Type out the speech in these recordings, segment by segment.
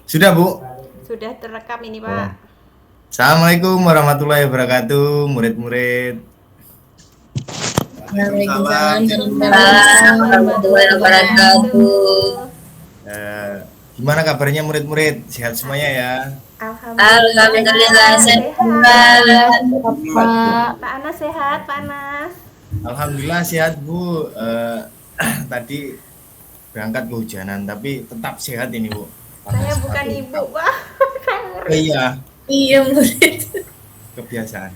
Sudah, Bu? Sudah terekam ini, Oh. Pak. Assalamualaikum warahmatullahi wabarakatuh, murid-murid. Waalaikumsalam Waalaikumsalam warahmatullahi warahmatullahi wabarakatuh. wabarakatuh. Eh, Gimana kabarnya murid-murid? Sehat semuanya ya? Alhamdulillah Alhamdulillah sehat. sehat. Bapak. Pak Anas sehat, Pak Anas. Alhamdulillah sehat, Bu. Tadi berangkat kehujanan, tapi tetap sehat ini, Bu. Saya Panas bukan sekali. ibu, Pak. Kamu Oh iya, Iya murid. kebiasaan.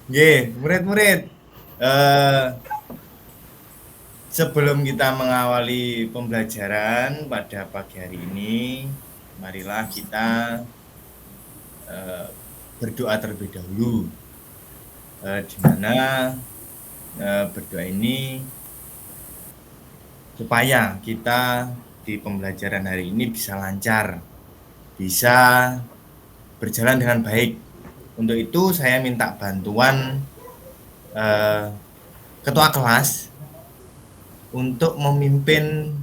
Ye, murid-murid. Eh, Sebelum kita mengawali pembelajaran pada pagi hari ini, marilah kita berdoa terlebih dahulu, di mana berdoa ini supaya kita di pembelajaran hari ini bisa lancar, bisa berjalan dengan baik. Untuk itu saya minta bantuan ketua kelas untuk memimpin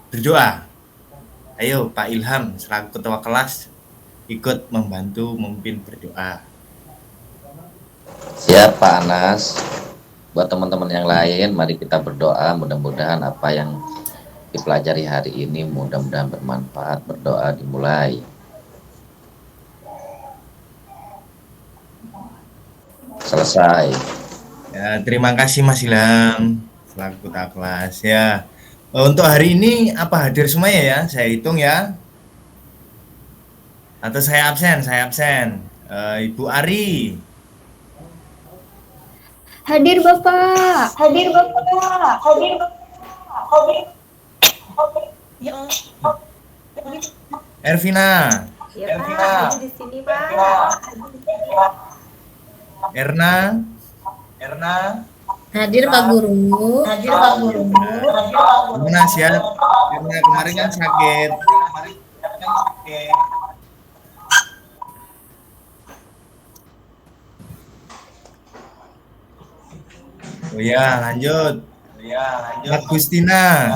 berdoa. Ayo Pak Ilham selaku ketua kelas ikut membantu memimpin berdoa. Siap Pak Anas. Buat teman-teman yang lain, mari kita berdoa. Mudah-mudahan apa yang dipelajari hari ini mudah-mudahan bermanfaat. Berdoa dimulai. Selesai. Ya, terima kasih Mas Ilham selaku ketua kelas ya. Untuk hari ini apa hadir semuanya ya? Saya hitung ya. Atau saya absen, Ibu Ari. Hadir Bapak. Hadir Bapak. Hadir Hadir. Ya, Ervina. ya Pak. Hadir di sini, Pak. Erna. Hadir Pak Guru. Hadir Pak Guru. Gimana sehat? Karena kemarin kan sakit. Oh ya, lanjut. Agustina.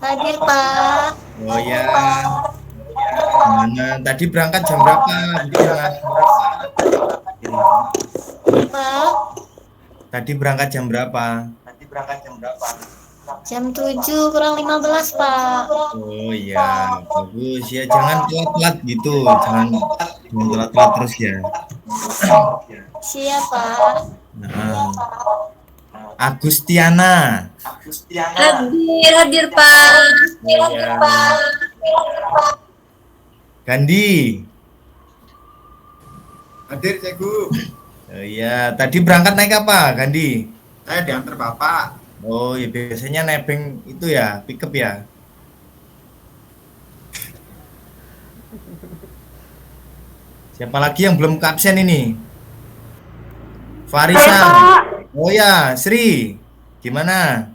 Hadir Pak. Oh ya. Gimana? Tadi berangkat jam berapa? Pak. Tadi berangkat jam berapa? Jam 7 kurang 15 Pak. Oh iya, bagus ya. Jangan telat-telat gitu. Jangan telat-telat terus ya. Siap Pak. Nah. Agustiana. Hadir Pak. Iya. Gandhi. Hadir, Cegu. Oh iya, tadi berangkat naik apa, Gandhi? Saya diantar Bapak. Oh iya, biasanya nebeng itu ya, pickup ya. Siapa lagi yang belum ke absen ini? Farisa. Oh ya, Sri. Gimana?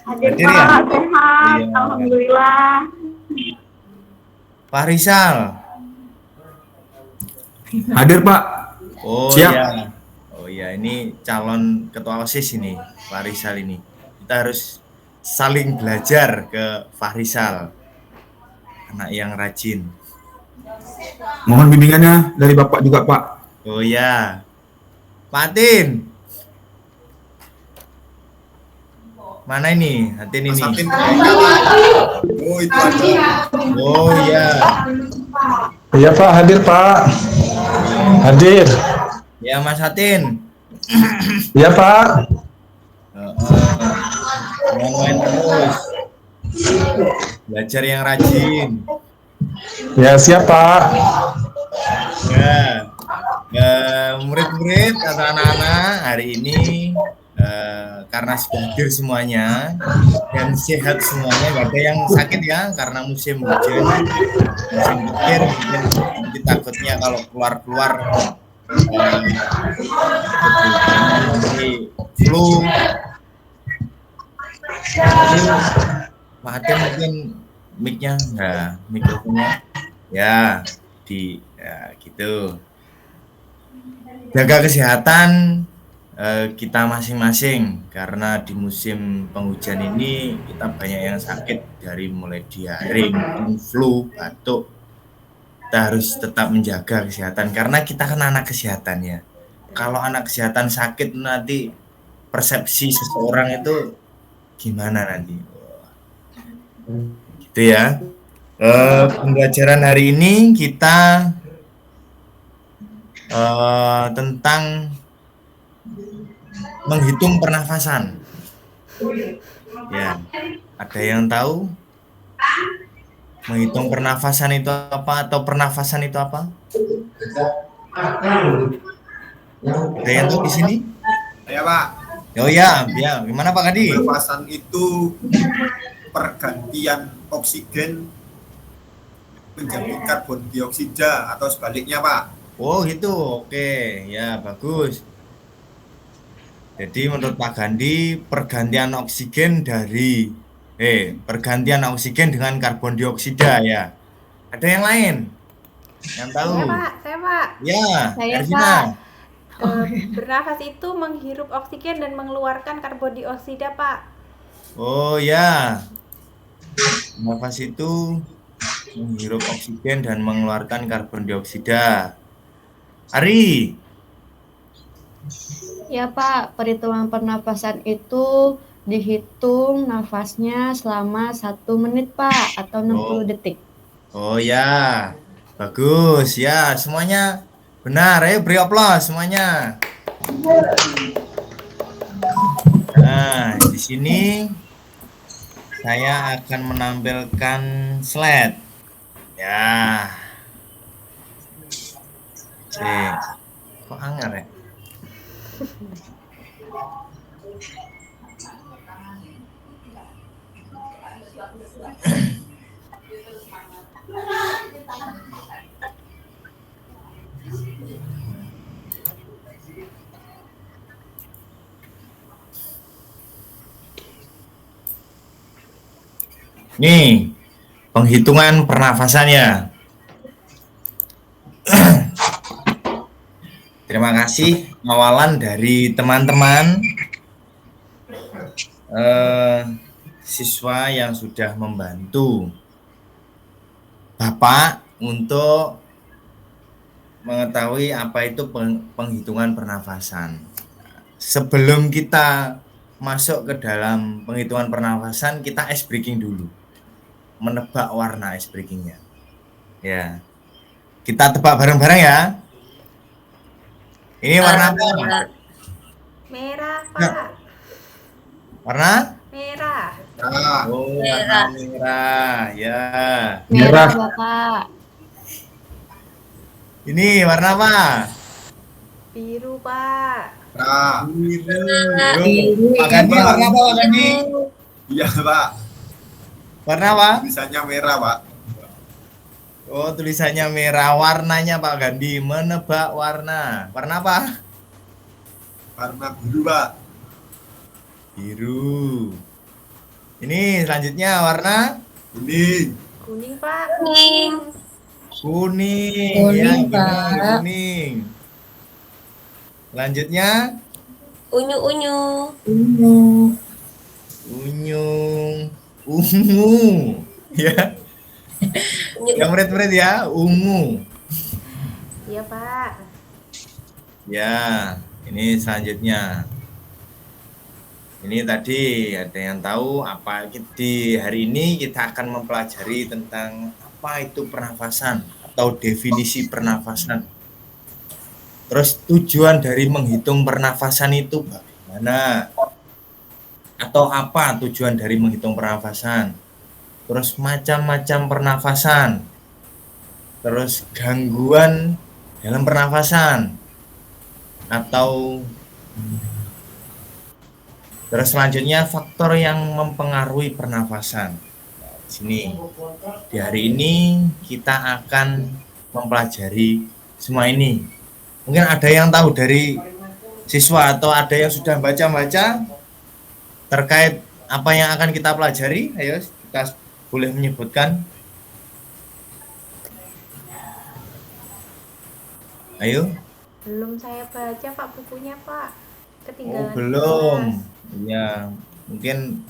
Hadir Hadir ya? Pak. Sehat. Iya. Alhamdulillah. Farisal. Hadir, Pak. Oh Siap. iya. Oh iya, ini calon ketua OSIS ini, Farisal ini. Kita harus saling belajar ke Farisal. Anak yang rajin. Mohon bimbingannya dari Bapak juga, Pak. Oh iya. Pak Atin. Mana ini? Atin ini. Oh, itu ada. Oh iya. Iya Pak, hadir Pak. Hadir. Ya Mas Atin. Iya Pak. Main terus. Belajar yang rajin. Ya siap Pak. Ya, murid-murid atau anak-anak hari ini karena sudah hadir semuanya dan sehat semuanya, nggak ada yang sakit ya karena musim hujan, musim petir, mungkin nanti takutnya kalau keluar nanti flu. Pak Hatim mungkin mic-nya, mikrofonnya ya gitu. Jaga kesehatan, kita masing-masing, karena di musim penghujan ini kita banyak yang sakit, dari mulai diare, flu, batuk. Kita harus tetap menjaga kesehatan karena kita kan anak kesehatan ya. Kalau anak kesehatan sakit nanti persepsi seseorang itu gimana nanti? Gitu ya. Pembelajaran hari ini kita tentang menghitung pernafasan. Ya, ada yang tahu menghitung pernafasan itu apa atau pernafasan itu apa? Ada yang tahu di sini? Ya Pak, Oh ya, ya. Gimana Pak Kadi? pernafasan itu pergantian oksigen menjadi karbon dioksida atau sebaliknya Pak. Oh gitu, oke, ya bagus. Jadi menurut Pak Gandhi pergantian oksigen pergantian oksigen dengan karbon dioksida ya. Ada yang lain yang tahu? Saya Pak. Ya, Saya, Ervina. Bernafas itu menghirup oksigen dan mengeluarkan karbon dioksida, Pak. Oh ya, nafas itu menghirup oksigen dan mengeluarkan karbon dioksida. Ari. Ya Pak, perhitungan pernapasan itu dihitung nafasnya selama 1 menit Pak, atau 60 detik. Oh ya, bagus ya, semuanya benar. Ayo beri aplaus semuanya. Nah, di sini saya akan menampilkan slide. Ya. Cek. Kok anggar ya? Nih, penghitungan pernafasannya. Terima kasih awalan dari teman-teman siswa yang sudah membantu Bapak untuk mengetahui apa itu penghitungan pernafasan. Sebelum kita masuk ke dalam penghitungan pernafasan, kita ice breaking dulu. Menebak warna ice breakingnya. Ya. Kita tebak bareng-bareng ya. Ini warna apa? Merah, Pak. Warna? Merah. Nah, Oh, warna merah. Ya. Merah Bapak. Ini warna apa? Biru, Pak. nah, Biru. Pak Gandhi, warna apa Pak Gandhi? iya Pak, Warna apa? tulisannya merah Pak. Oh, tulisannya merah. Warnanya Pak Gandhi. Menebak warna. Warna apa? Warna biru Pak. Biru. Ini selanjutnya warna Kuning. Kuning, Pak. Kuning. kuning. Kuning, Ya, Pak. benar, kuning. Selanjutnya Unyu-unyu. ungu. Ya. Ya murid-murid ya, ungu. Iya, Pak. Ya, ini selanjutnya. Ini tadi ada yang tahu apa di hari ini kita akan mempelajari tentang apa itu pernafasan atau definisi pernafasan. Terus tujuan dari menghitung pernafasan itu bagaimana? Atau apa tujuan dari menghitung pernafasan? Terus macam-macam pernafasan. Terus gangguan dalam pernafasan. Atau terus selanjutnya faktor yang mempengaruhi pernafasan. Di sini di hari ini kita akan mempelajari semua ini. Mungkin ada yang tahu dari siswa atau ada yang sudah baca-baca terkait apa yang akan kita pelajari. Ayo kita boleh menyebutkan. Ayo. Belum saya baca, Pak, bukunya, Pak. ketinggalan belum. kelas. Ya, mungkin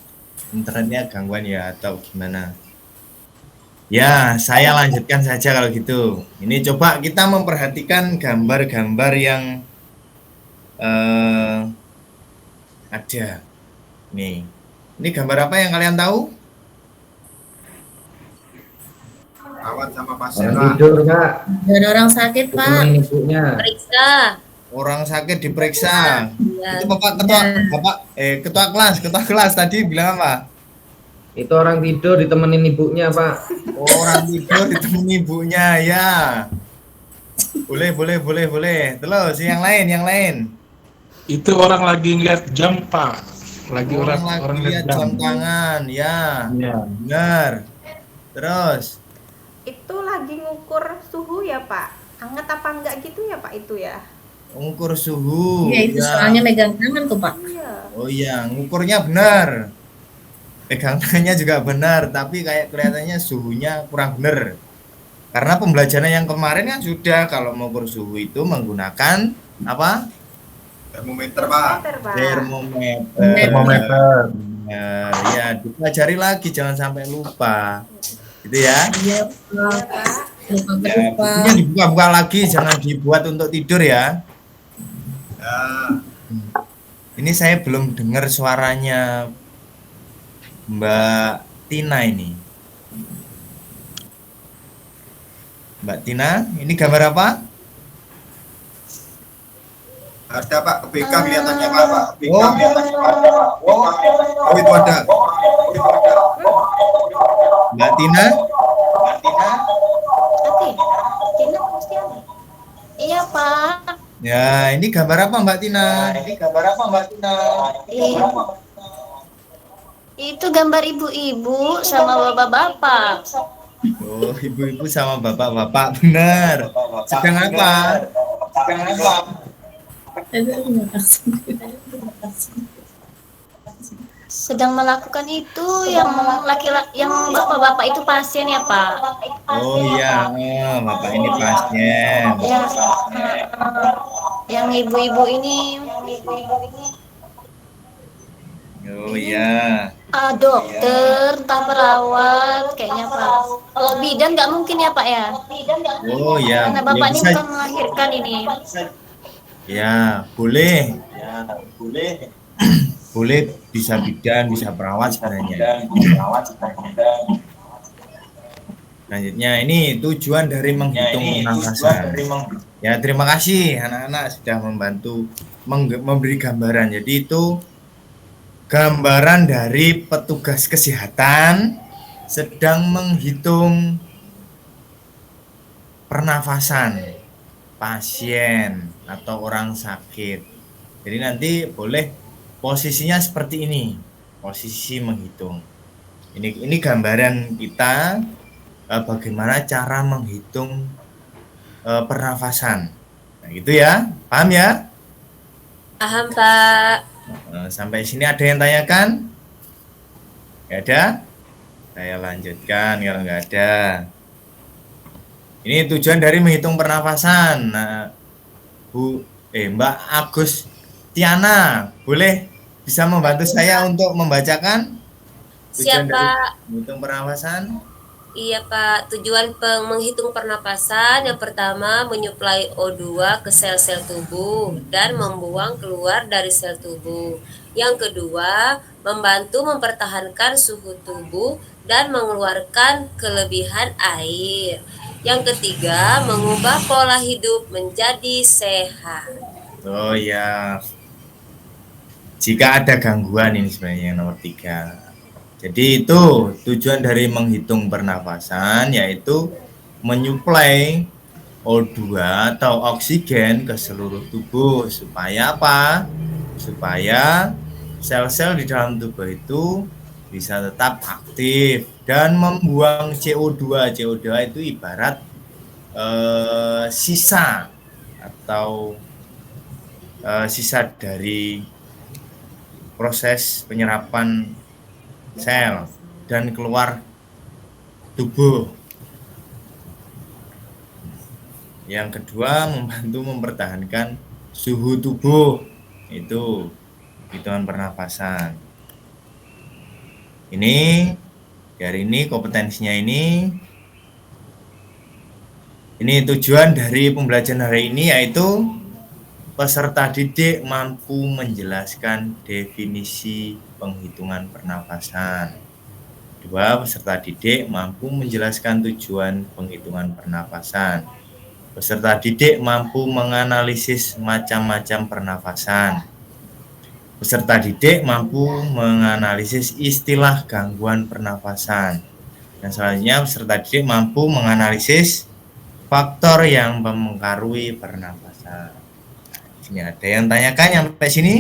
internetnya gangguan ya atau gimana. Ya, saya lanjutkan saja kalau gitu. Ini coba kita memperhatikan gambar-gambar yang ada. Nih, ini gambar apa yang kalian tahu? Kawan sama pasien, Orang Pak. tidur, Pak. Dan orang sakit, Pak. Ditemenin ibunya. Periksa. Orang sakit diperiksa. Iya. Itu ketua kelas tadi bilang apa? Itu orang tidur ditemenin ibunya, Pak. Orang tidur ditemani ibunya, ya. Boleh. Terus yang lain. Itu orang lagi ngeliat jam, Pak. Orang lagi lihat lihat jam tangan, ya. Iya. Benar. Terus, Itu lagi ngukur suhu ya, Pak? Anget apa enggak gitu ya, Pak, itu ya? ukur suhu. Iya, itu ya. soalnya megang tangan tuh, Pak. Iya. Oh iya, ngukurnya benar. Pegangannya juga benar, tapi kayak kelihatannya suhunya kurang benar. Karena pembelajaran yang kemarin kan sudah kalau mau ukur suhu itu menggunakan apa? Termometer, Pak. Meter, Pak. Termometer. Nah, ya dipelajari lagi, jangan sampai lupa. Gitu ya. Iya, Iya, Pak. Pak. Lupa Ya, lupa. bukunya dibuka-buka lagi, jangan dibuat untuk tidur ya. Ya. Ini saya belum dengar suaranya Mbak Tina ini. Mbak Tina, ini gambar apa? Ada, Pak. BK kelihatannya, Pak. BK Oh. kelihatannya, Pak. Oh, itu ada. Mbak Tina? Nanti, Tina pasti ada. Iya, Pak. Ya, ini gambar apa Mbak Tina? Itu gambar ibu-ibu sama bapak-bapak. Oh, ibu-ibu sama bapak-bapak, benar. Sedang apa? Sedang melakukan itu yang laki-laki, yang bapak-bapak itu pasien ya, Pak. Oh iya, bapak ini pasien. Ya, yang ibu-ibu ini Oh iya. dokter, entah perawat, kayaknya Pak. Kalau bidan nggak mungkin ya, Pak ya? Oh iya. Karena Ya, bapak ini bisa. bukan melahirkan ini. Ya, boleh. Boleh bisa bidan, bisa perawat sebenarnya. Selanjutnya ini tujuan dari menghitung pernafasan. Ya, terima kasih anak-anak sudah membantu memberi gambaran. Jadi itu gambaran dari petugas kesehatan sedang menghitung pernafasan pasien atau orang sakit. Jadi nanti boleh posisinya seperti ini, posisi menghitung. Ini gambaran kita bagaimana cara menghitung pernafasan. Nah, gitu ya, paham ya? Paham, Pak. Sampai sini ada yang tanyakan? Nggak ada? Saya lanjutkan kalau nggak ada. Ini tujuan dari menghitung pernafasan. Nah, Mbak Agustiana, boleh bisa membantu saya untuk membacakan tujuan Siap, dari Pak. menghitung pernafasan? Iya, Pak. Tujuan menghitung pernapasan yang pertama menyuplai O2 ke sel-sel tubuh dan membuang keluar dari sel tubuh. Yang kedua, membantu mempertahankan suhu tubuh dan mengeluarkan kelebihan air. Yang ketiga, mengubah pola hidup menjadi sehat. Oh ya. Jika ada gangguan ini sebenarnya yang nomor 3. Jadi itu tujuan dari menghitung pernafasan yaitu menyuplai O2 atau oksigen ke seluruh tubuh supaya apa? Supaya sel-sel di dalam tubuh itu bisa tetap aktif dan membuang CO2. CO2 itu ibarat sisa atau sisa dari proses penyerapan sel dan keluar tubuh. Yang kedua, membantu mempertahankan suhu tubuh Itu hitungan pernapasan. Ini dari ini kompetensinya ini tujuan dari pembelajaran hari ini yaitu peserta didik mampu menjelaskan definisi penghitungan pernapasan. 2. Peserta didik mampu menjelaskan tujuan penghitungan pernapasan. Peserta didik mampu menganalisis macam-macam pernapasan. Peserta didik mampu menganalisis istilah gangguan pernapasan. Dan selanjutnya peserta didik mampu menganalisis faktor yang mempengaruhi pernapasan. Ini ada yang tanyakan sampai sini?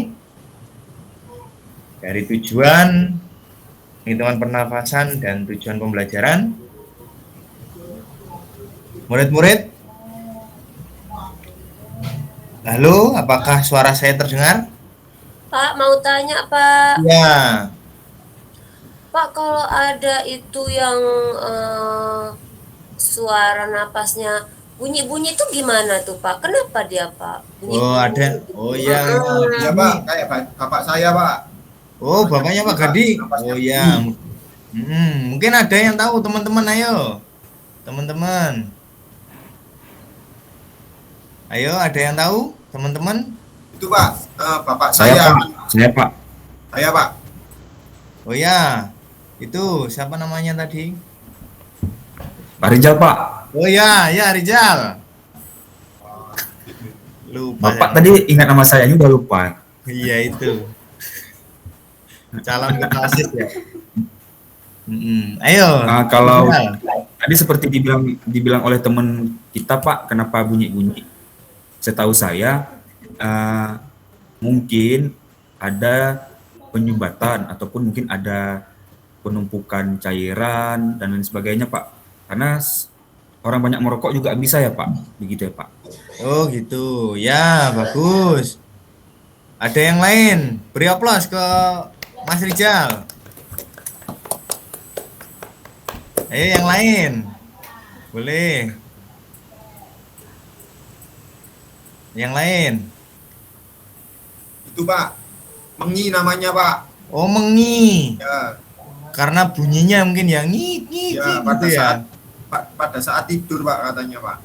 Dari tujuan hitungan pernafasan dan tujuan pembelajaran. Murid-murid? Halo, apakah suara saya terdengar? Pak, mau tanya Pak. Ya. Pak, kalau ada itu yang suara napasnya bunyi-bunyi itu gimana tuh Pak? Kenapa dia Pak? Oh ada. Oh ya. Ya Pak, kayak bapak saya Pak. Oh bapaknya Pak Gadi. Oh ya. Mungkin ada yang tahu teman-teman, ayo. Teman-teman. Ayo, ada yang tahu teman-teman? Itu Pak, bapak Saya saya. Pak. Saya Pak. Saya Pak. Oh ya. Itu siapa namanya tadi? Pak Rijal Pak. Oh ya, ya Rizal. Lupa. Bapak tadi ingat nama saya juga lupa. Iya itu. Calon ketua OSIS ya. Ayo. Nah, kalau Rizal. tadi seperti dibilang oleh teman kita Pak, kenapa bunyi-bunyi? Setahu saya mungkin ada penyumbatan ataupun mungkin ada penumpukan cairan dan lain sebagainya Pak. Karena orang banyak merokok juga bisa ya Pak, begitu ya Pak. Oh gitu, ya bagus. Ada yang lain? Beri aplaus ke Mas Rizal. Ayo yang lain, boleh. Yang lain? Itu Pak, mengi namanya Pak. Oh mengi. Ya, Karena bunyinya mungkin ya ngik ya gitu ya. pada saat tidur Pak katanya Pak.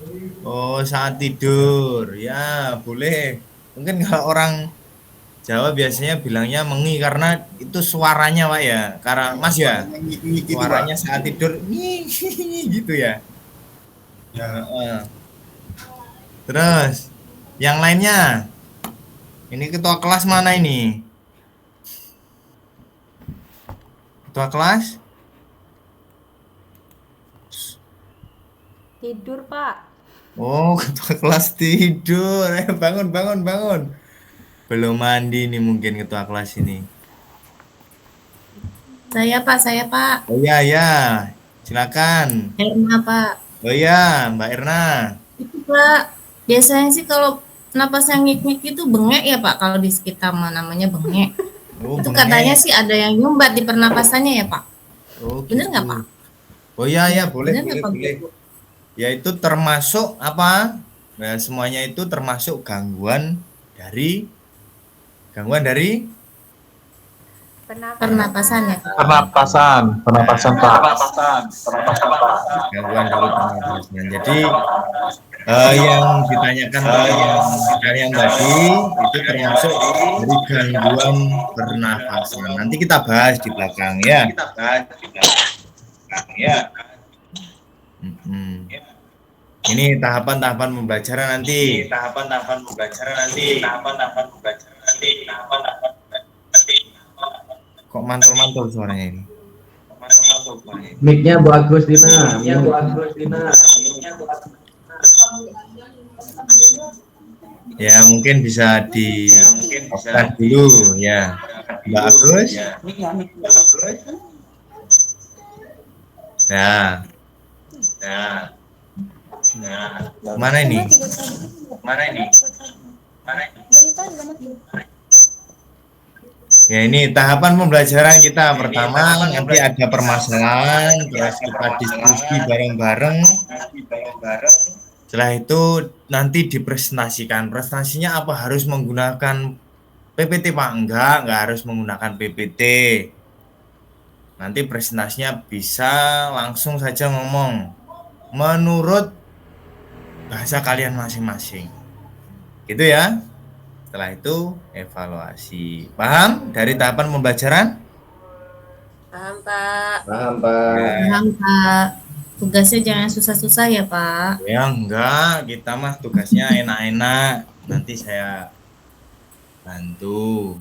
Oh saat tidur, ya boleh. Mungkin kalau orang Jawa biasanya bilangnya mengi karena itu suaranya Pak ya. Karena Mas ya, Ngik-ngik gitu, suaranya Pak. saat tidur gitu ya. Ya, Terus yang lainnya, ini ketua kelas mana ini? Ketua kelas? Tidur, Pak. Oh, ketua kelas tidur. Bangun. Belum mandi nih mungkin ketua kelas ini. Saya Pak. Oh iya ya, silakan. Erna Pak. Oh iya, Mbak Erna. Itu Pak, biasanya sih kalau napas yang ngik-ngik itu bengek ya Pak, kalau di sekitar namanya bengek. Oh, Itu bengek. katanya sih ada yang nyumbat di pernapasannya ya Pak. Oh, Bener nggak gitu. Pak? Oh iya ya, boleh. Bener nggak, Pak? Ya itu termasuk apa? Nah, semuanya itu termasuk gangguan dari Pernapasan ya Pak. Pernapasan Pak. gangguan dari pernapasan. Jadi yang ditanyakan oleh kalian tadi itu termasuk dari gangguan pernapasan. Nanti kita bahas di belakang ya. Ini tahapan-tahapan pembelajaran nanti. Kok mantul-mantul suaranya ini? Mic-nya Bu Agustina. Ya mungkin bisa di off dulu ya, Mbak Agus. Nah, mana ini? Ya ini tahapan pembelajaran kita. Pertama nanti ada permasalahan, terus kita diskusi bareng-bareng. Setelah itu nanti dipresentasikan. Presentasinya apa? Harus menggunakan PPT Pak, enggak harus menggunakan PPT. Nanti presentasinya bisa langsung saja ngomong menurut bahasa kalian masing-masing. Gitu ya. Setelah itu evaluasi. Paham dari tahapan pembelajaran? Paham, Pak. Paham, Pak. Paham, Pak. Tugasnya jangan susah-susah ya, Pak. Ya enggak, kita mah tugasnya enak-enak. Nanti saya bantu.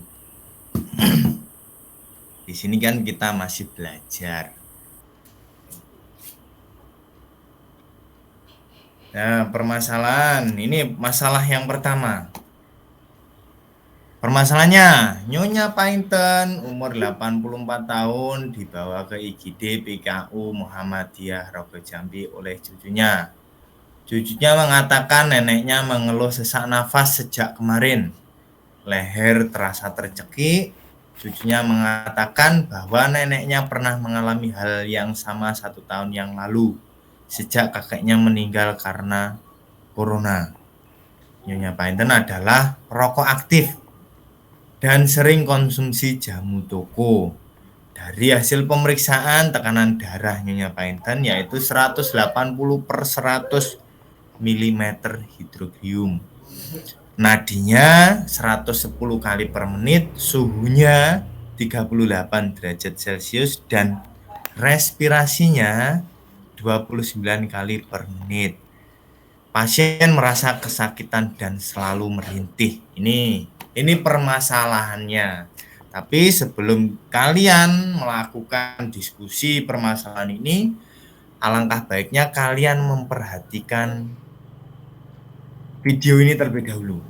Di sini kan kita masih belajar. Nah, permasalahan ini masalah yang pertama. Permasalahannya, Nyonya Painten umur 84 tahun dibawa ke IGD PKU Muhammadiyah Rogo Jambi oleh cucunya. Cucunya mengatakan neneknya mengeluh sesak nafas sejak kemarin. Leher terasa tercekik. Cucunya mengatakan bahwa neneknya pernah mengalami hal yang sama 1 tahun yang lalu sejak kakeknya meninggal karena corona. Nyonya Painten adalah perokok aktif dan sering konsumsi jamu toko. Dari hasil pemeriksaan tekanan darah Nyonya Painten yaitu 180/100 mm hidrogium. Nadinya 110 kali per menit, suhunya 38 derajat Celcius dan respirasinya 29 kali per menit. Pasien merasa kesakitan dan selalu merintih. Ini permasalahannya. Tapi sebelum kalian melakukan diskusi permasalahan ini, alangkah baiknya kalian memperhatikan video ini terlebih dahulu.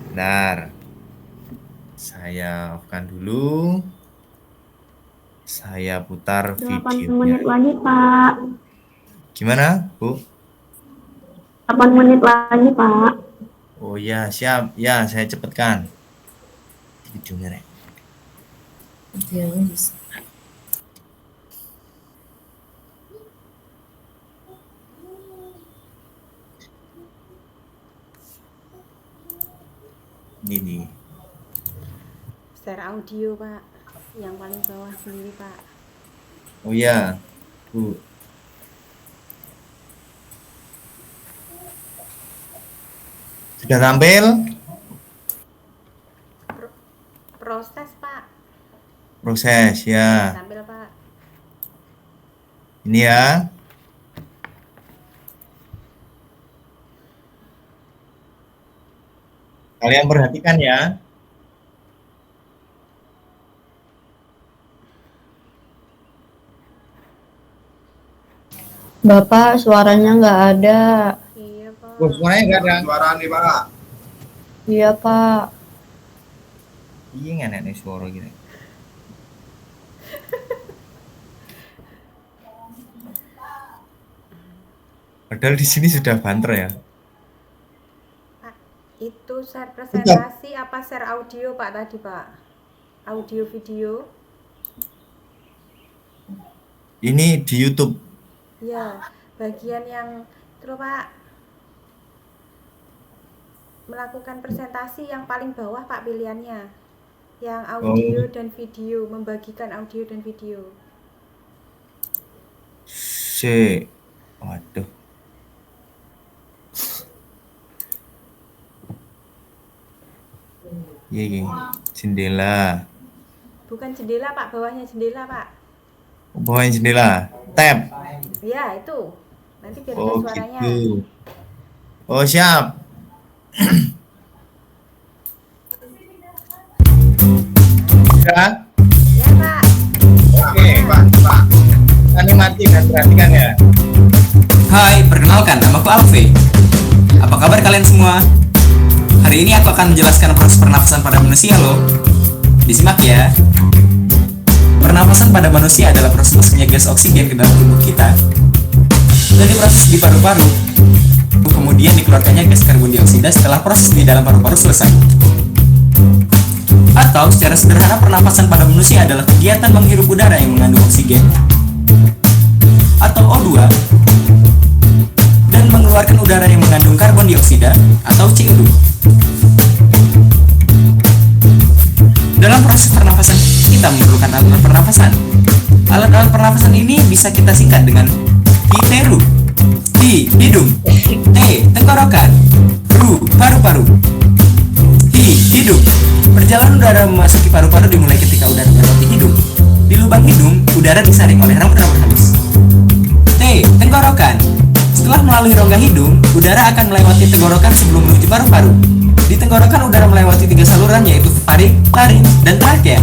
Bentar. Saya off-kan dulu. Saya putar 8 videonya. menit lagi, Pak. Gimana, Bu? 8 menit lagi, Pak. Oh ya, siap. Ya, saya cepatkan. Videonya, Rek. Videonya bisa. Ini nih. Share audio, Pak. Yang paling bawah sendiri, Pak. Oh ya, Bu. Sudah tampil? Proses, Pak. Proses, ya. Tampil, Pak. Ini ya. Kalian perhatikan ya. Bapak, suaranya nggak ada. Iya, Pak. Oh, suaranya nggak ada. Suara nih, Pak. Iya, Pak. Iya, nggak nih suara gitu. Padahal di sini sudah banter ya. Pak, itu share presentasi apa share audio, Pak, tadi, Pak? Audio video? Ini di YouTube. Ya, bagian yang itu loh, Pak. Melakukan presentasi yang paling bawah, Pak, pilihannya. Yang audio dan video, membagikan audio dan video. Waduh. Iya, jendela. Bukan jendela, Pak, bawahnya jendela, Pak. Bawahnya jendela. Tab. Ya, itu. Nanti biar ada Oh, suaranya. gitu. Oh, siap. Sudah? Ya, Pak. Oke, Pak. Kalian mati dan perhatikan ya. Hai, perkenalkan, namaku Alve. Apa kabar kalian semua? Hari ini aku akan menjelaskan proses pernafasan pada manusia loh. Disimak ya. Pernafasan pada manusia adalah proses masuknya gas oksigen ke dalam tubuh kita. Dan diproses di paru-paru. Kemudian dikeluarkannya gas karbon dioksida setelah proses di dalam paru-paru selesai. Atau secara sederhana pernafasan pada manusia adalah kegiatan menghirup udara yang mengandung oksigen atau O2 dan mengeluarkan udara yang mengandung karbon dioksida atau CO2. Dalam proses pernafasan, kita memerlukan alat pernafasan. Alat-alat pernafasan ini bisa kita singkat dengan hiteru, hi, hidung, te, tenggorokan, ru, paru-paru, hi, hidung. Perjalanan udara memasuki paru-paru dimulai ketika udara melewati hidung. Di lubang hidung, udara disaring oleh rambut-rambut halus. T. Tenggorokan. Setelah melalui rongga hidung, udara akan melewati tenggorokan sebelum menuju paru-paru. Di tenggorokan udara melewati 3 saluran yaitu faring, laring, dan trakea.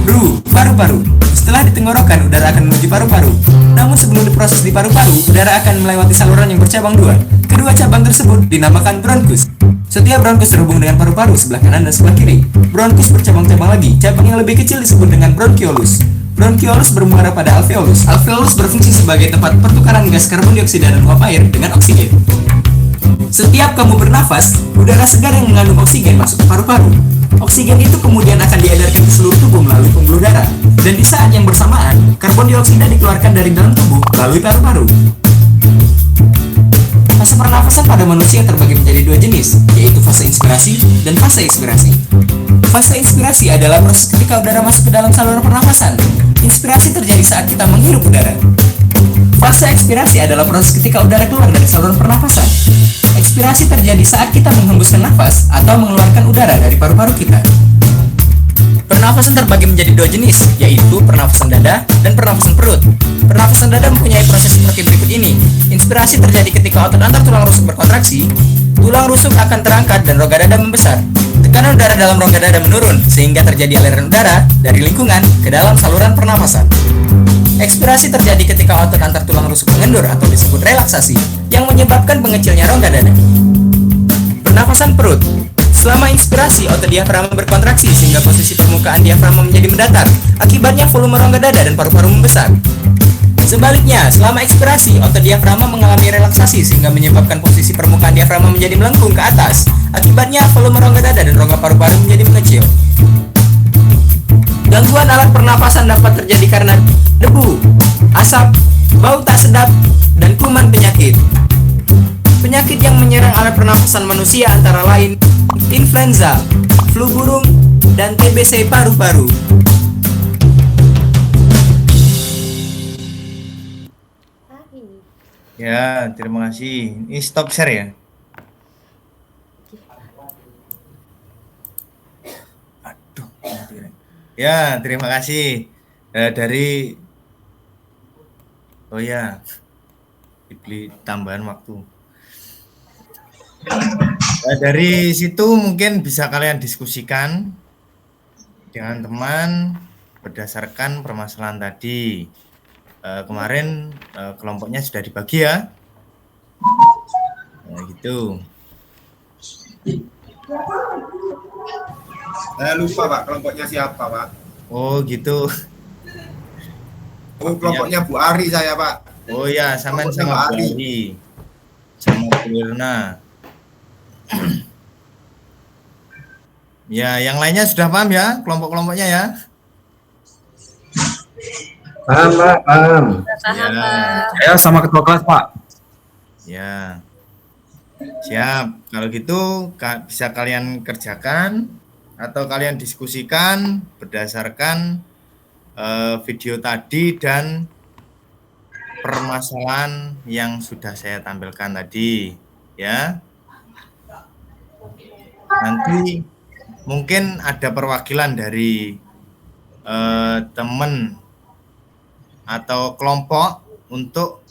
Ru, paru-paru. Setelah di tenggorokan, udara akan menuju paru-paru. Namun sebelum diproses di paru-paru, udara akan melewati saluran yang bercabang 2. Kedua cabang tersebut dinamakan bronkus. Setiap bronkus terhubung dengan paru-paru sebelah kanan dan sebelah kiri. Bronkus bercabang-cabang lagi. Cabang yang lebih kecil disebut dengan bronchiolus. Bronchiolus bermuara pada alveolus. Alveolus berfungsi sebagai tempat pertukaran gas karbon dioksida dan uap air dengan oksigen. Setiap kamu bernafas, udara segar yang mengandung oksigen masuk ke paru-paru. Oksigen itu kemudian akan diedarkan ke seluruh tubuh melalui pembuluh darah. Dan di saat yang bersamaan, karbon dioksida dikeluarkan dari dalam tubuh melalui paru-paru. Fase pernafasan pada manusia terbagi menjadi 2 jenis, yaitu fase inspirasi dan fase ekspirasi. Fase inspirasi adalah proses ketika udara masuk ke dalam saluran pernafasan. Inspirasi terjadi saat kita menghirup udara. Fase ekspirasi adalah proses ketika udara keluar dari saluran pernafasan. Ekspirasi terjadi saat kita menghembuskan nafas atau mengeluarkan udara dari paru-paru kita. Pernafasan terbagi menjadi 2 jenis, yaitu pernafasan dada dan pernafasan perut. Pernafasan dada mempunyai proses seperti berikut ini. Inspirasi terjadi ketika otot antar tulang rusuk berkontraksi, tulang rusuk akan terangkat dan rongga dada membesar. Tekanan udara dalam rongga dada menurun, sehingga terjadi aliran udara dari lingkungan ke dalam saluran pernafasan. Ekspirasi terjadi ketika otot antar tulang rusuk mengendur atau disebut relaksasi, yang menyebabkan pengecilnya rongga dada. Pernafasan perut. Selama inspirasi, otot diafragma berkontraksi sehingga posisi permukaan diafragma menjadi mendatar. Akibatnya volume rongga dada dan paru-paru membesar. Sebaliknya, selama ekspirasi, otot diafragma mengalami relaksasi sehingga menyebabkan posisi permukaan diafragma menjadi melengkung ke atas. Akibatnya, volume rongga dada dan rongga paru-paru menjadi mengecil. Gangguan alat pernapasan dapat terjadi karena debu, asap, bau tak sedap, dan kuman penyakit. Penyakit yang menyerang alat pernafasan manusia antara lain influenza, flu burung, dan TBC paru-paru. Ya, terima kasih. Ini stop share ya? Aduh. Ya, terima kasih. Dari oh ya, dibeli tambahan waktu. Dari situ mungkin bisa kalian diskusikan dengan teman berdasarkan permasalahan tadi. Kemarin kelompoknya sudah dibagi ya. Nah, gitu. Saya lupa Pak, kelompoknya siapa Pak? Oh gitu. Oh, kelompoknya Bu Ari saya Pak. Oh ya, sama Bu Ari. Sama Bu Irna. Ya, yang lainnya sudah paham ya, kelompok-kelompoknya ya? Paham Pak, paham. Paham, Pak. Saya sama ketua kelas, Pak. Ya. Siap. Kalau gitu bisa kalian kerjakan atau kalian diskusikan berdasarkan video tadi dan permasalahan yang sudah saya tampilkan tadi, ya. Nanti mungkin ada perwakilan dari teman atau kelompok untuk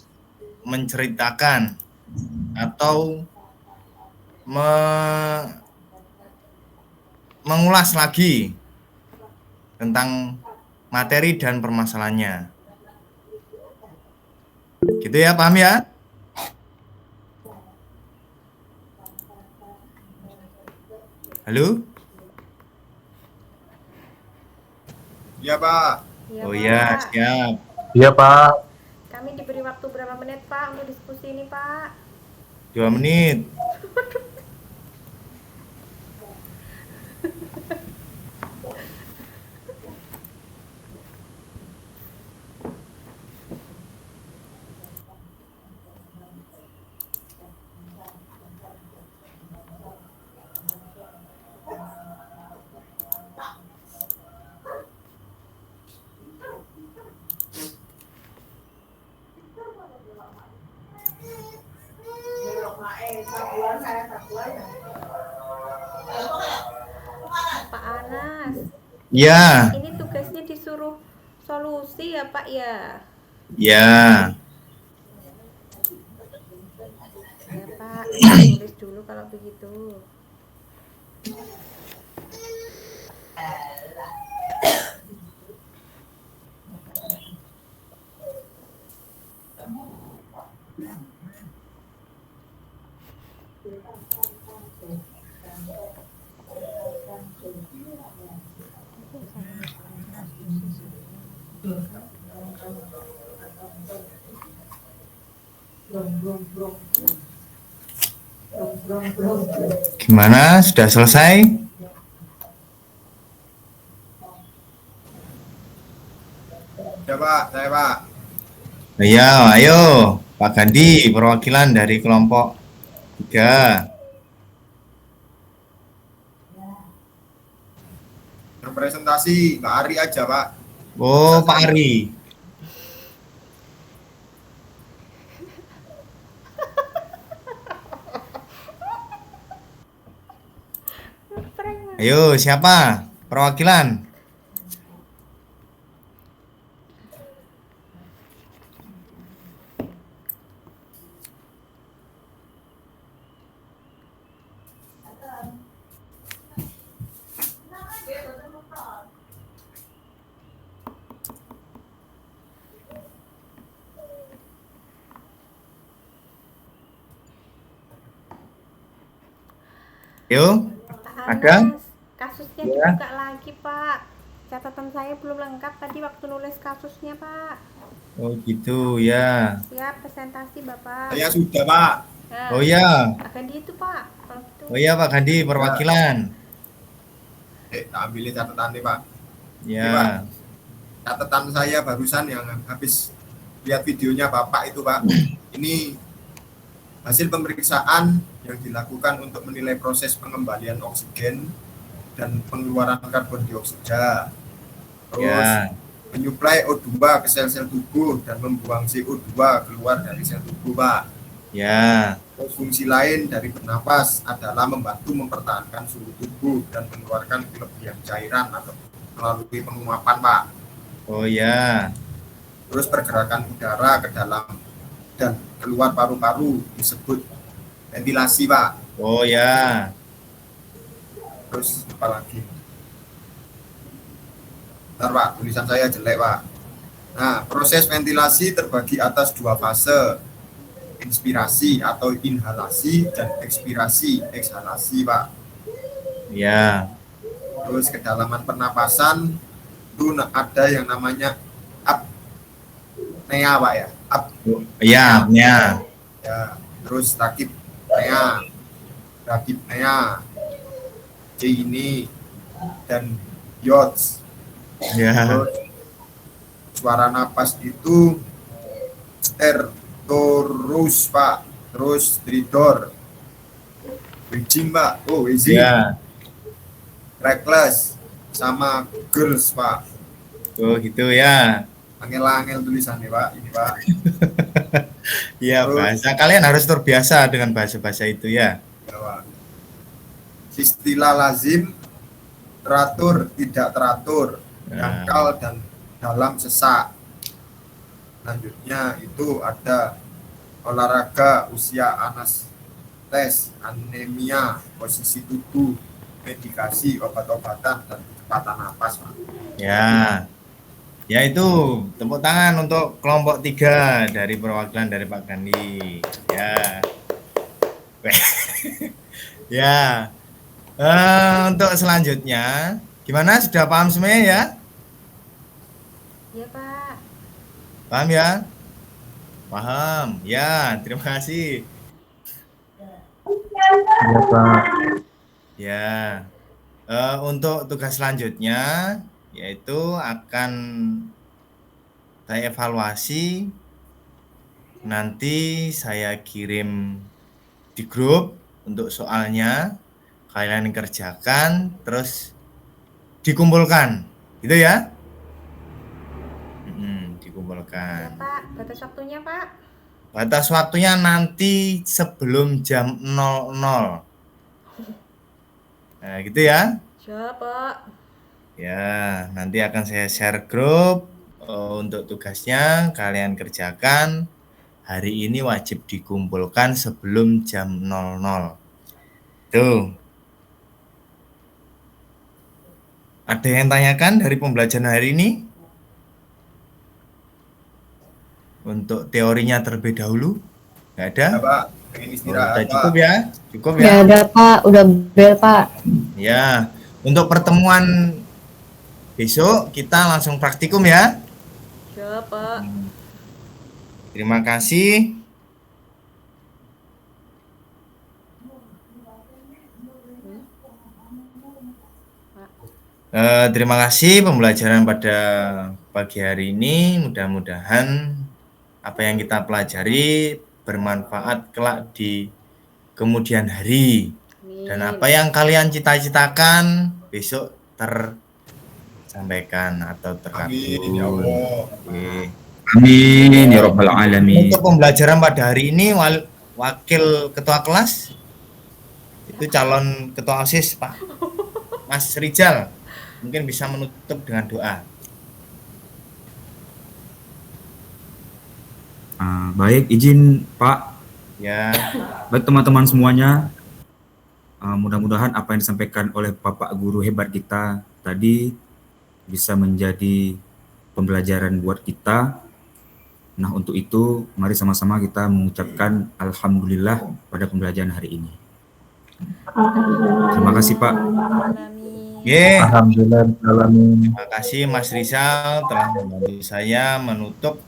menceritakan atau mengulas lagi tentang materi dan permasalahannya. Gitu ya, paham ya? Halo? Iya Pak. Oh ya, siap. Iya, Pak. Kami diberi waktu berapa menit Pak untuk diskusi ini Pak? 2 menit. Ya, Ini tugasnya disuruh solusi ya Pak ya. ya. Ya Pak, saya tulis dulu kalau begitu. Gimana? Sudah selesai? Ya Pak, saya Pak. Ya, ayo Pak Gandhi, perwakilan dari kelompok 3. Yang presentasi Pak Ari aja Pak. Oh, Pak Ari. Ayo, siapa? Perwakilan. Yo, Pak ada? Anas, kasusnya Ya. dibuka lagi Pak. Catatan saya belum lengkap tadi waktu nulis kasusnya Pak. Oh gitu ya. Siap presentasi Bapak. Saya sudah Pak. Nah, Oh ya. akan gitu Pak. Kalau gitu. Oh ya Pak Gandhi, perwakilan. Tak ambilin catatan nih Pak. Ya. Ini, Pak. Catatan saya barusan yang habis lihat videonya Bapak itu Pak. Ini hasil pemeriksaan yang dilakukan untuk menilai proses pengembalian oksigen dan pengeluaran karbon dioksida. Terus Ya. menyuplai O2 ke sel-sel tubuh dan membuang CO2 keluar dari sel tubuh Pak. Ya. Terus fungsi lain dari bernapas adalah membantu mempertahankan suhu tubuh dan mengeluarkan kelebihan cairan atau melalui penguapan Pak. Oh ya. Terus pergerakan udara ke dalam dan keluar paru-paru disebut ventilasi Pak. Oh ya. Terus apa lagi? Bentar Pak, tulisan saya jelek Pak. Nah, proses ventilasi terbagi atas 2 fase, inspirasi atau inhalasi dan ekspirasi, eksalasi Pak. Ya. Terus kedalaman pernapasan itu ada yang namanya apnea Pak ya. Ya, ya. Ya, terus takipnea, brakipnea, C ini dan yots. Ya. Terus suara napas itu stertorus Pak, terus tridor, wheezing Pak, wheezing, Ya. reckless, sama girls Pak. Oh gitu ya. Angel-angel tulisannya Pak, ini Pak. Ya, Terus- bahasa kalian harus terbiasa dengan bahasa-bahasa itu ya. Ya, Pak. Istilah lazim, teratur, tidak teratur, dangkal dan dalam sesak. Selanjutnya itu ada olahraga usia anastes, anemia, posisi tubuh, medikasi, obat-obatan, dan kecepatan napas Pak. Ya. Ya itu tepuk tangan untuk kelompok 3 dari perwakilan dari Pak Gandhi. Ya. Ya. Untuk selanjutnya, gimana? Sudah paham semuanya ya? Iya Pak. Paham ya? Paham. Ya, terima kasih. Ya Pak. Ya. Untuk tugas selanjutnya yaitu akan saya evaluasi, nanti saya kirim di grup untuk soalnya, kalian kerjakan terus dikumpulkan gitu ya. Ya Dikumpulkan. Pak, batas waktunya Pak. Batas waktunya nanti sebelum jam 00. Nah gitu ya. Ya Pak. Ya, nanti akan saya share grup untuk tugasnya kalian kerjakan. Hari ini wajib dikumpulkan sebelum jam 00. Tuh. Ada yang tanyakan dari pembelajaran hari ini? Untuk teorinya terlebih dahulu? Nggak ada? Ya, Pak. Pengen istirahat, Udah Pak. cukup ya? Cukup Nggak ya? ada Pak, udah bel Pak. Ya, untuk pertemuan besok kita langsung praktikum ya. Ya, Pak. Terima kasih. Terima kasih pembelajaran pada pagi hari ini. Mudah-mudahan apa yang kita pelajari bermanfaat kelak di kemudian hari. Dan apa yang kalian cita-citakan besok tersampaikan atau terkabul. Amin, ya Allah. Oke. Amin ya rabbal alamin. Untuk pembelajaran pada hari ini wakil ketua kelas itu calon ketua OSIS Pak Mas Rijal, mungkin bisa menutup dengan doa. Baik, izin Pak. Ya. Baik teman-teman semuanya, mudah-mudahan apa yang disampaikan oleh Bapak Guru hebat kita tadi bisa menjadi pembelajaran buat kita. Nah, untuk itu mari sama-sama kita mengucapkan alhamdulillah pada pembelajaran hari ini. Terima kasih Pak. Yeah. Alhamdulillah. Terima kasih Mas Rizal telah membantu saya menutup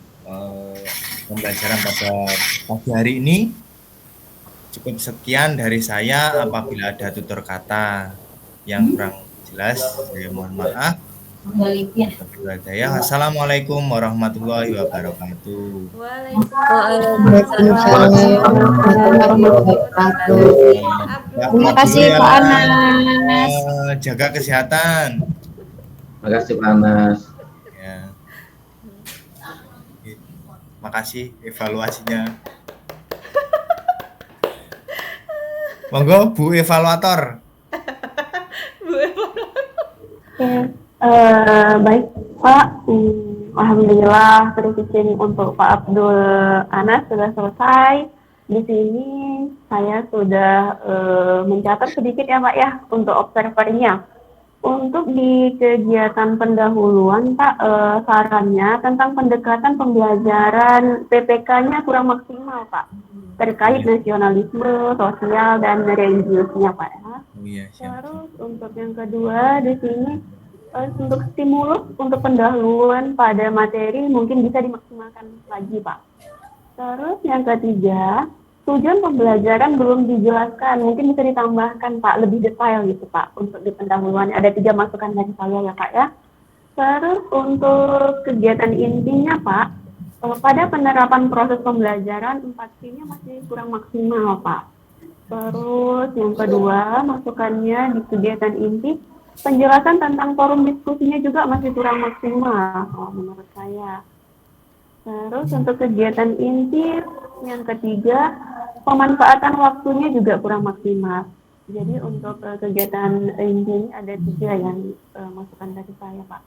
pembelajaran pada pagi hari ini. Cukup sekian dari saya. Apabila ada tutur kata yang kurang jelas, saya mohon maaf. Assalamualaikum warahmatullahi wabarakatuh. Terima kasih Pak Anas. Jaga kesehatan. Terima kasih Pak Anas. Ya. Makasih evaluasinya. Monggo Bu Evaluator. Bu Evaluator. Baik Pak, alhamdulillah terima untuk Pak Abdul Anas sudah selesai. Di sini saya sudah mencatat sedikit ya Pak ya untuk observernya. Untuk di kegiatan pendahuluan Pak, sarannya tentang pendekatan pembelajaran PPK-nya kurang maksimal Pak, terkait nasionalisme, sosial, dan religiusnya Pak ya. Terus untuk yang kedua di sini untuk stimulus untuk pendahuluan pada materi mungkin bisa dimaksimalkan lagi Pak. Terus yang ketiga, tujuan pembelajaran belum dijelaskan, mungkin bisa ditambahkan Pak lebih detail gitu Pak untuk di pendahuluan. Ada 3 masukan dari saya ya Pak ya. Terus untuk kegiatan intinya Pak, pada penerapan proses pembelajaran 4P-nya masih kurang maksimal Pak. Terus yang kedua, masukannya di kegiatan inti, penjelasan tentang forum diskusinya juga masih kurang maksimal menurut saya. Terus untuk kegiatan inti yang ketiga, pemanfaatan waktunya juga kurang maksimal. Jadi untuk kegiatan inti ada 3 yang masukan dari saya Pak.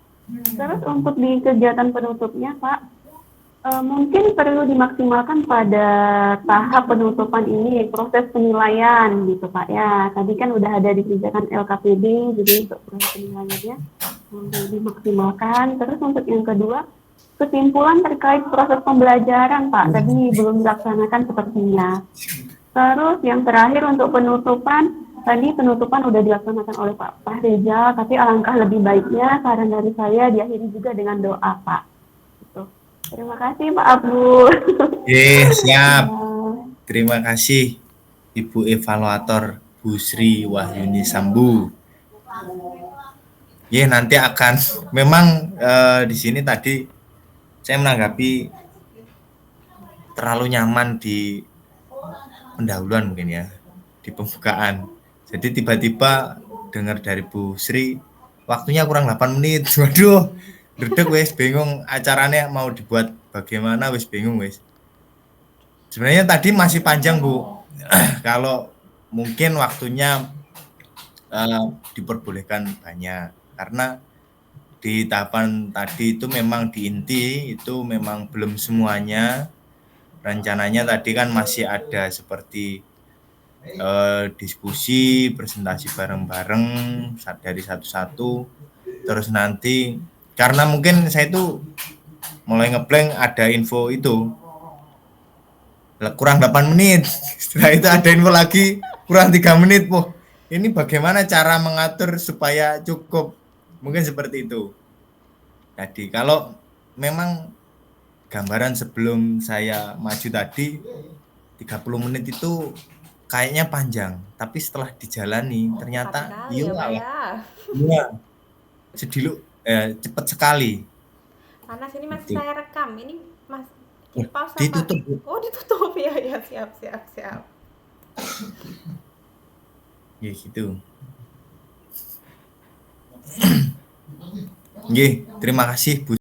Terus untuk di kegiatan penutupnya Pak, mungkin perlu dimaksimalkan pada tahap penutupan ini, proses penilaian gitu Pak ya. Tadi kan udah ada dikerjakan LKPD, jadi untuk proses penilaiannya dimaksimalkan. Terus untuk yang kedua, kesimpulan terkait proses pembelajaran Pak, tadi belum dilaksanakan sepertinya. Terus yang terakhir untuk penutupan, tadi penutupan udah dilaksanakan oleh Pak Rizal, tapi alangkah lebih baiknya saran dari saya diakhiri juga dengan doa Pak. Terima kasih Pak Abdul. Siap. Terima kasih Ibu Evaluator Bu Sri Wahyuni Sambu. Nanti akan memang di sini tadi saya menanggapi terlalu nyaman di pendahuluan mungkin ya, di pembukaan. Jadi tiba-tiba dengar dari Bu Sri waktunya kurang 8 menit. Waduh. Duduk wes bingung acaranya mau dibuat bagaimana, wes bingung wes. Sebenarnya tadi masih panjang Bu. Kalau mungkin waktunya diperbolehkan banyak karena di tahapan tadi itu memang di inti itu memang belum semuanya. Rencananya tadi kan masih ada seperti diskusi, presentasi bareng-bareng dari satu-satu. Terus nanti karena mungkin saya itu mulai ngeblank ada info itu kurang 8 menit. Setelah itu ada info lagi kurang 3 menit. Wah, ini bagaimana cara mengatur supaya cukup? Mungkin seperti itu. Jadi kalau memang gambaran sebelum saya maju tadi 30 menit itu kayaknya panjang, tapi setelah dijalani ternyata iya sedih cepat sekali. Panas ini masih saya rekam. Ini Mas di pause ditutup. Oh, ditutup ya. Siap. Ya gitu. Nggih, terima kasih Bu.